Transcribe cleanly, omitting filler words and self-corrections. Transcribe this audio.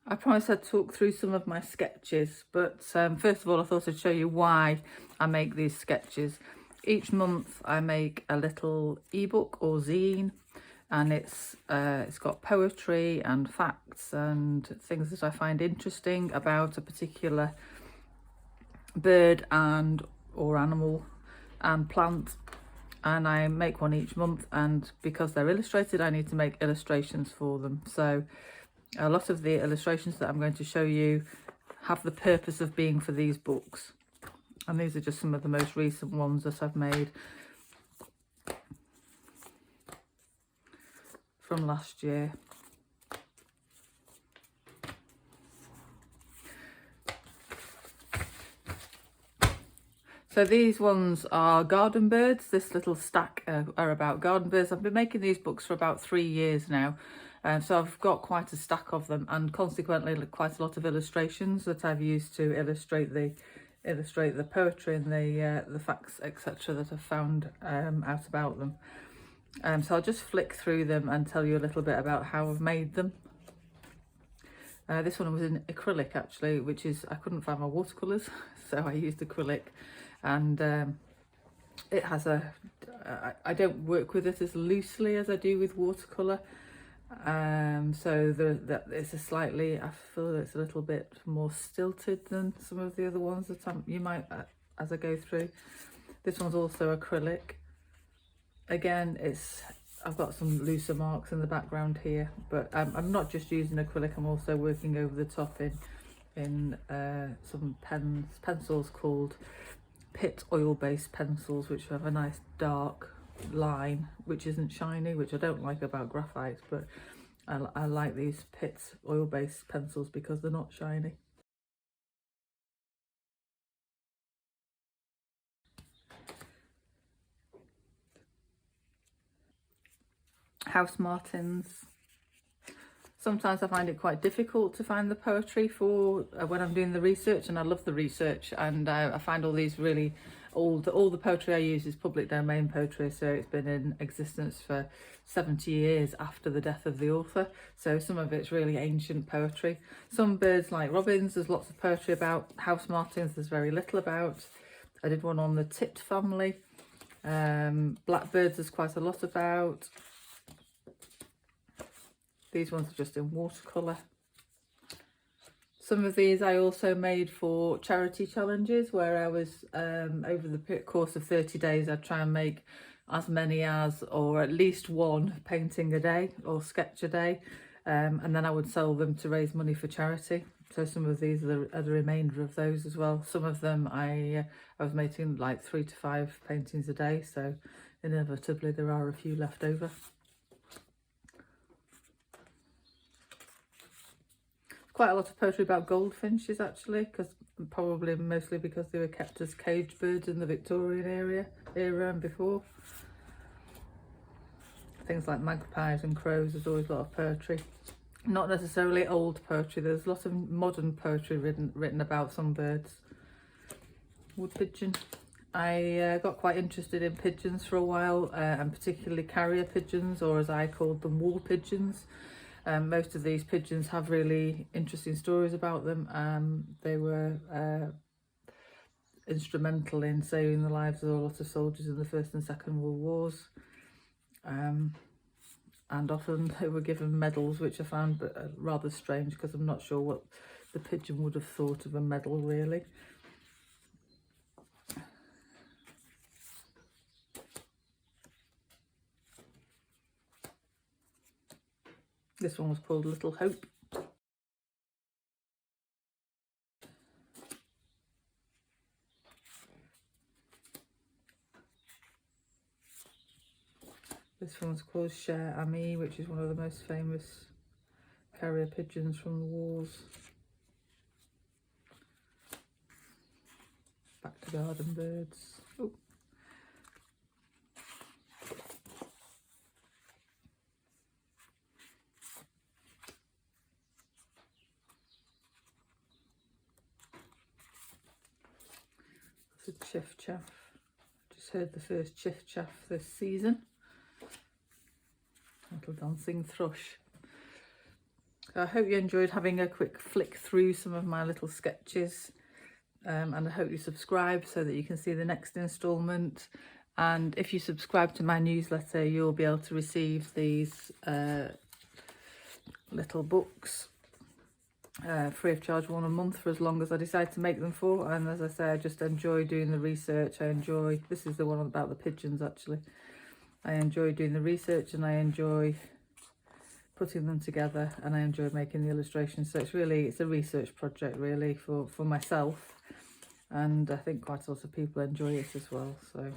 I promised I'd talk through some of my sketches, but first of all I thought I'd show you why I make these sketches. Each month I make a little ebook or zine, and it's got poetry and facts and things that I find interesting about a particular bird and or animal and plant, and I make one each month, and because they're illustrated I need to make illustrations for them. So a lot of the illustrations that I'm going to show you have the purpose of being for these books, and these are just some of the most recent ones that I've made from last year. So these ones are garden birds. This little stack are about garden birds. I've been making these books for about 3 years now. So I've got quite a stack of them, and consequently quite a lot of illustrations that I've used to illustrate the poetry and the facts, etc., that I've found out about them. So I'll just flick through them and tell you a little bit about how I've made them. This one was in acrylic actually, which is, I couldn't find my watercolours, so I used acrylic, and it has I don't work with it as loosely as I do with watercolour. So it's a slightly, I feel it's a little bit more stilted than some of the other ones that you might as I go through. This one's also acrylic. Again, I've got some looser marks in the background here, but I'm not just using acrylic, I'm also working over the top in some pencils called Pitt oil-based pencils, which have a nice dark line, which isn't shiny, which I don't like about graphite, but I like these Pitt oil-based pencils because they're not shiny. House martins. Sometimes I find it quite difficult to find the poetry for when I'm doing the research, and I love the research, and I find all these really all the poetry I use is public domain poetry, so it's been in existence for 70 years after the death of the author, so some of it's really ancient poetry. Some birds like robins, there's lots of poetry about. House martins there's very little about. I did one on the tit family. Blackbirds there's quite a lot about. These ones are just in watercolour. Some of these I also made for charity challenges, where I was, over the course of 30 days, I'd try and make as many as, or at least one painting a day or sketch a day, and then I would sell them to raise money for charity. So some of these are the remainder of those as well. Some of them I was making like 3 to 5 paintings a day, so inevitably there are a few left over. Quite a lot of poetry about goldfinches actually, because probably mostly because they were kept as caged birds in the Victorian era and before. Things like magpies and crows, there's always a lot of poetry. Not necessarily old poetry, there's lots of modern poetry written about some birds. Wood pigeon. I got quite interested in pigeons for a while, and particularly carrier pigeons, or as I called them, wall pigeons. Most of these pigeons have really interesting stories about them. They were instrumental in saving the lives of a lot of soldiers in the First and Second World Wars. And often they were given medals, which I found rather strange, because I'm not sure what the pigeon would have thought of a medal really. This one was called Little Hope. This one's called Cher Ami, which is one of the most famous carrier pigeons from the wars. Back to garden birds. Oh. It's a chiff-chaff. Just heard the first chiff-chaff this season. Little dancing thrush. So I hope you enjoyed having a quick flick through some of my little sketches, and I hope you subscribe so that you can see the next instalment. And if you subscribe to my newsletter, you'll be able to receive these little books free of charge, 1 a month, for as long as I decide to make them for. And as I say, I just enjoy doing the research. This is the one about the pigeons actually. I enjoy doing the research, and I enjoy putting them together, and I enjoy making the illustrations. So it's a research project really for myself, and I think quite a lot of people enjoy it as well. So